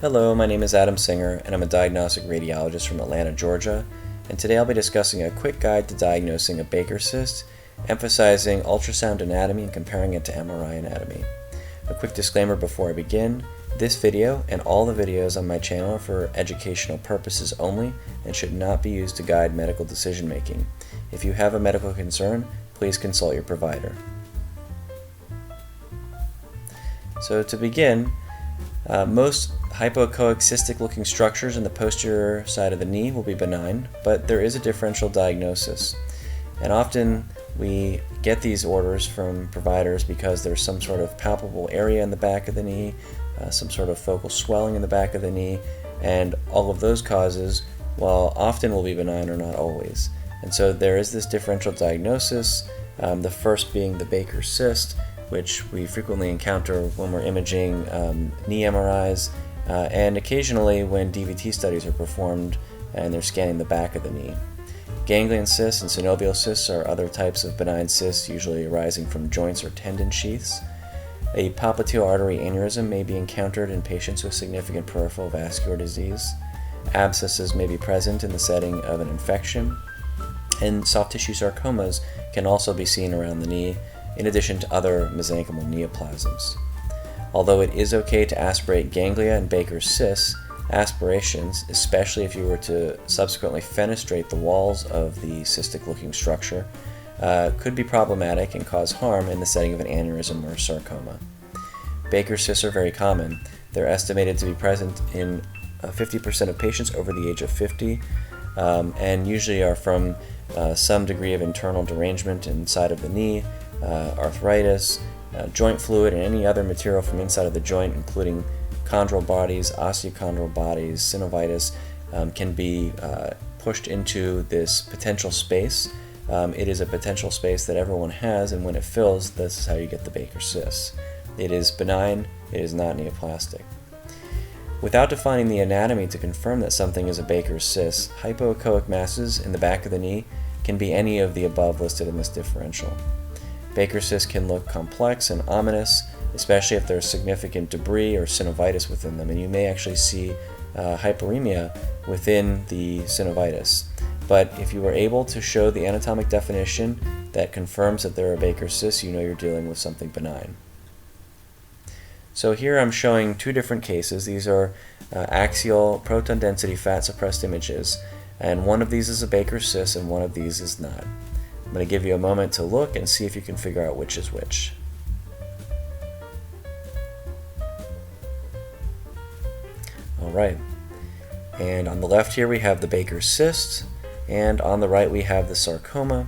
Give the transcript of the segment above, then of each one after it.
Hello, my name is Adam Singer, and I'm a diagnostic radiologist from Atlanta, Georgia, and today I'll be discussing a quick guide to diagnosing a Baker cyst, emphasizing ultrasound anatomy and comparing it to MRI anatomy. A quick disclaimer before I begin: this video and all the videos on my channel are for educational purposes only and should not be used to guide medical decision making. If you have a medical concern, please consult your provider. So to begin, most hypoechoic cystic looking structures in the posterior side of the knee will be benign, but there is a differential diagnosis. And often we get these orders from providers because there's some sort of palpable area in the back of the knee, some sort of focal swelling in the back of the knee, and all of those causes, while often will be benign, are not always. And so there is this differential diagnosis, the first being the Baker cyst, which we frequently encounter when we're imaging knee MRIs, and occasionally when DVT studies are performed and they're scanning the back of the knee. Ganglion cysts and synovial cysts are other types of benign cysts, usually arising from joints or tendon sheaths. A popliteal artery aneurysm may be encountered in patients with significant peripheral vascular disease. Abscesses may be present in the setting of an infection, and soft tissue sarcomas can also be seen around the knee, in addition to other mesenchymal neoplasms. Although it is okay to aspirate ganglia and Baker cysts, aspirations, especially if you were to subsequently fenestrate the walls of the cystic-looking structure, could be problematic and cause harm in the setting of an aneurysm or sarcoma. Baker cysts are very common. They're estimated to be present in 50% of patients over the age of 50, and usually are from some degree of internal derangement inside of the knee, arthritis, joint fluid, and any other material from inside of the joint, including chondral bodies, osteochondral bodies, synovitis, can be pushed into this potential space. It is a potential space that everyone has, and when it fills, this is how you get the Baker cyst. It is benign, it is not neoplastic. Without defining the anatomy to confirm that something is a Baker cyst, hypoechoic masses in the back of the knee can be any of the above listed in this differential. Baker cysts can look complex and ominous, especially if there's significant debris or synovitis within them, and you may actually see hyperemia within the synovitis. But if you are able to show the anatomic definition that confirms that there are Baker cysts, you know you're dealing with something benign. So here I'm showing two different cases. These are axial proton density fat suppressed images, and one of these is a Baker cyst and one of these is not. I'm going to give you a moment to look and see if you can figure out which is which. Alright, and on the left here we have the Baker cyst, and on the right we have the sarcoma.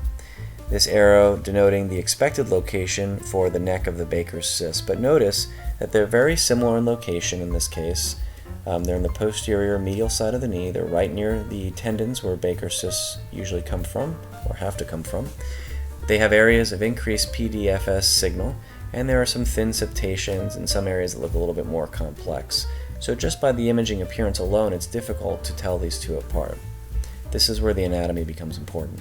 This arrow denoting the expected location for the neck of the Baker cyst, but notice that they're very similar in location in this case. They're in the posterior medial side of the knee. They're right near the tendons where Baker cysts usually come from, or have to come from. They have areas of increased PDFS signal, and there are some thin septations in some areas that look a little bit more complex. So just by the imaging appearance alone, it's difficult to tell these two apart. This is where the anatomy becomes important.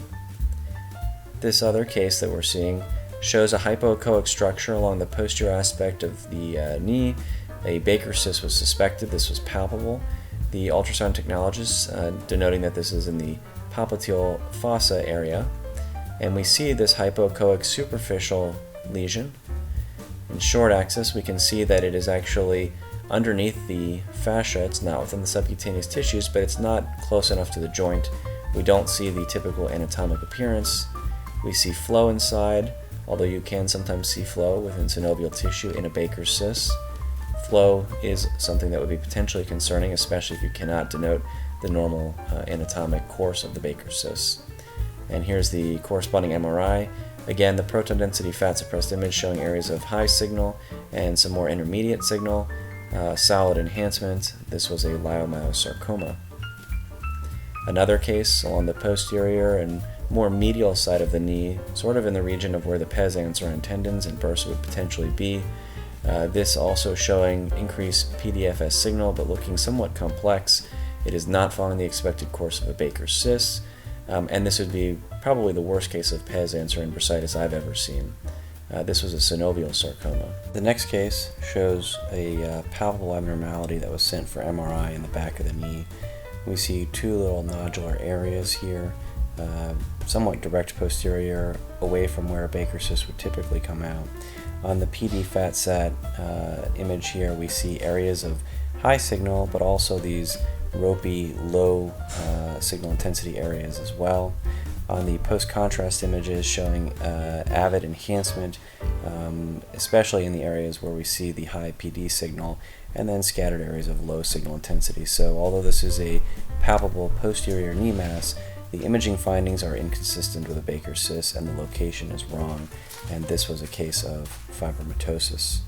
This other case that we're seeing shows a hypoechoic structure along the posterior aspect of the knee. A Baker cyst was suspected. This was palpable. The ultrasound technologist denoting that this is in the popliteal fossa area, and we see this hypoechoic superficial lesion. In short axis, we can see that it is actually underneath the fascia. It's not within the subcutaneous tissues, but it's not close enough to the joint. We don't see the typical anatomic appearance. We see flow inside, although you can sometimes see flow within synovial tissue in a Baker cyst. Flow is something that would be potentially concerning, especially if you cannot denote the normal anatomic course of the Baker cyst. And here's the corresponding MRI. Again, the proton density fat suppressed image showing areas of high signal and some more intermediate signal, solid enhancement. This was a leiomyosarcoma. Another case along the posterior and more medial side of the knee, sort of in the region of where the pes anserine tendons and bursa would potentially be. This also showing increased PDFS signal, but looking somewhat complex. It is not following the expected course of a Baker cyst, and this would be probably the worst case of pes anserine bursitis I've ever seen. This was a synovial sarcoma. The next case shows a palpable abnormality that was sent for MRI in the back of the knee. We see two little nodular areas here, somewhat direct posterior, away from where a Baker cyst would typically come out. On the PD FAT-SAT image here, we see areas of high signal, but also these ropey, low signal intensity areas as well. On the post-contrast images showing avid enhancement, especially in the areas where we see the high PD signal, and then scattered areas of low signal intensity. So although this is a palpable posterior knee mass, the imaging findings are inconsistent with a Baker cyst and the location is wrong, and this was a case of fibromatosis.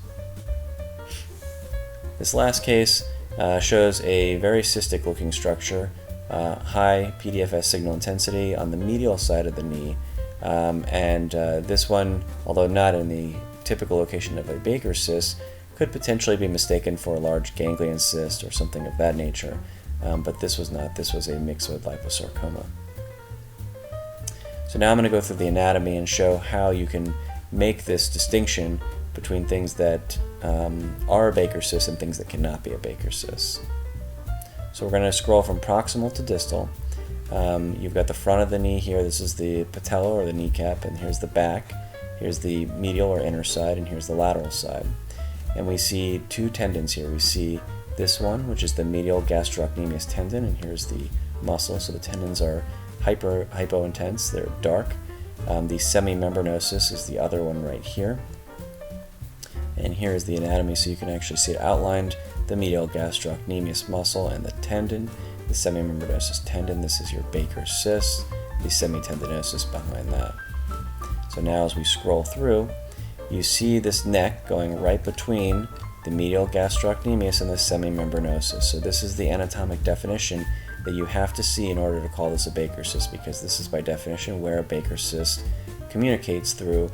This last case shows a very cystic looking structure, high PDFS signal intensity on the medial side of the knee, and this one, although not in the typical location of a Baker cyst, could potentially be mistaken for a large ganglion cyst or something of that nature, but this was not. This was a myxoid liposarcoma. So now I'm going to go through the anatomy and show how you can make this distinction between things that are a Baker cyst and things that cannot be a Baker cyst. So we're going to scroll from proximal to distal. You've got the front of the knee here. This is the patella or the kneecap, and here's the back. Here's the medial or inner side, and here's the lateral side. And we see two tendons here. We see this one, which is the medial gastrocnemius tendon, and here's the muscle. So the tendons are hypo-intense. They're dark. The semimembranosus is the other one right here. And here is the anatomy, so you can actually see it outlined. The medial gastrocnemius muscle and the tendon, the semimembranosus tendon. This is your Baker cyst, the semitendinosus behind that. So now as we scroll through, you see this neck going right between the medial gastrocnemius and the semimembranosus. So this is the anatomic definition that you have to see in order to call this a Baker cyst, because this is by definition where a Baker cyst communicates through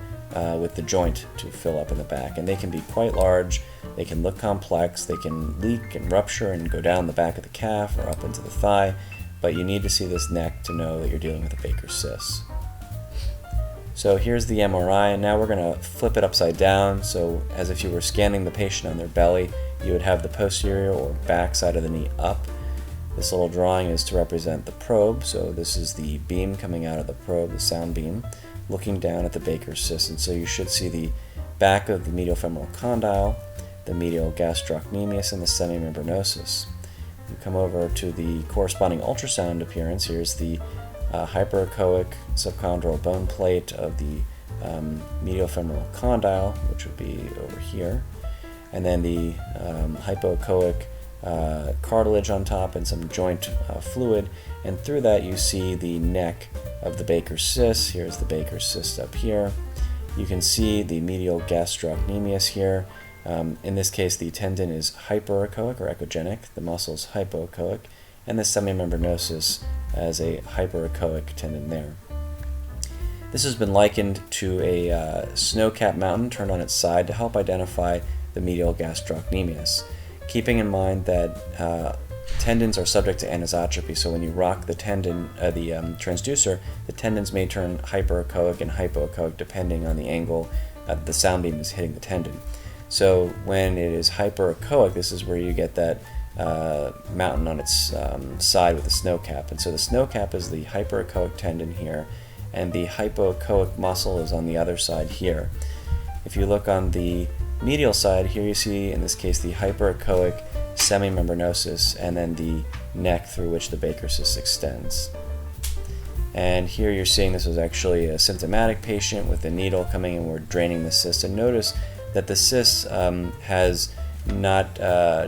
with the joint to fill up in the back. And they can be quite large, they can look complex, they can leak and rupture and go down the back of the calf or up into the thigh, but you need to see this neck to know that you're dealing with a Baker cyst. So here's the MRI, and now we're going to flip it upside down, so as if you were scanning the patient on their belly, you would have the posterior or back side of the knee up. This little drawing is to represent the probe, so this is the beam coming out of the probe, the sound beam, looking down at the Baker cyst, and so you should see the back of the medial femoral condyle, the medial gastrocnemius, and the semimembranosus. You come over to the corresponding ultrasound appearance. Here's the hyperechoic subchondral bone plate of the medial femoral condyle, which would be over here, and then the hypoechoic cartilage on top and some joint fluid, and through that you see the neck of the Baker cyst. Here's the Baker cyst up here. You can see the medial gastrocnemius here. In this case, the tendon is hyperechoic or echogenic, the muscle is hypoechoic, and the semimembranosus as a hyperechoic tendon there. This has been likened to a snow-capped mountain turned on its side to help identify the medial gastrocnemius, keeping in mind that tendons are subject to anisotropy, so when you rock the tendon, the transducer, the tendons may turn hyperechoic and hypoechoic depending on the angle the sound beam is hitting the tendon. So when it is hyperechoic, this is where you get that mountain on its side with the snow cap, and so the snow cap is the hyperechoic tendon here, and the hypoechoic muscle is on the other side here. If you look on the medial side, here you see, in this case, the hyperechoic semimembranosus, and then the neck through which the Baker cyst extends. And here you're seeing this was actually a symptomatic patient with a needle coming in, we're draining the cyst, and notice that the cyst has not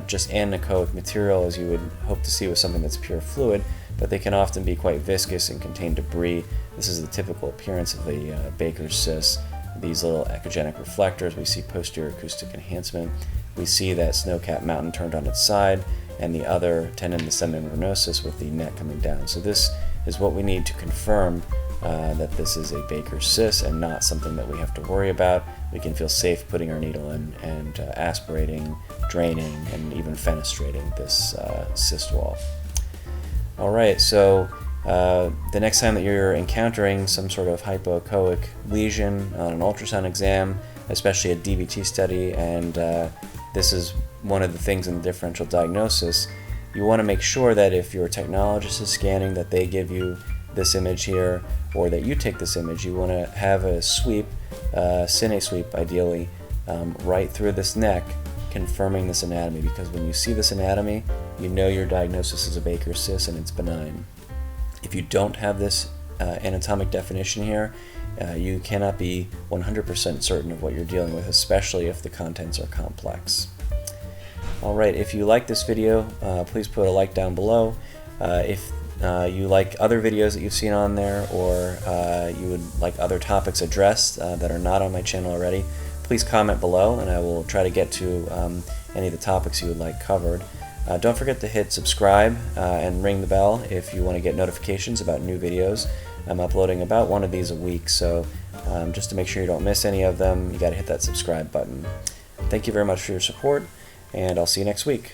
just anechoic material as you would hope to see with something that's pure fluid, but they can often be quite viscous and contain debris. This is the typical appearance of a Baker cyst. These little echogenic reflectors, we see posterior acoustic enhancement, we see that snow-capped mountain turned on its side, and the other tendon, the semimembranosus, with the neck coming down. So this is what we need to confirm that this is a Baker cyst and not something that we have to worry about. We can feel safe putting our needle in and aspirating, draining, and even fenestrating this cyst wall. Alright, so the next time that you're encountering some sort of hypoechoic lesion on an ultrasound exam, especially a DVT study, and this is one of the things in the differential diagnosis. You want to make sure that if your technologist is scanning, that they give you this image here, or that you take this image. You want to have a sweep, cine sweep ideally, right through this neck, confirming this anatomy, because when you see this anatomy, you know your diagnosis is a Baker cyst and it's benign. If you don't have this anatomic definition here, you cannot be 100% certain of what you're dealing with, especially if the contents are complex. Alright, if you like this video, please put a like down below. If you like other videos that you've seen on there, or you would like other topics addressed that are not on my channel already, please comment below and I will try to get to any of the topics you would like covered. Don't forget to hit subscribe and ring the bell if you want to get notifications about new videos. I'm uploading about one of these a week, so just to make sure you don't miss any of them, you got to hit that subscribe button. Thank you very much for your support, and I'll see you next week.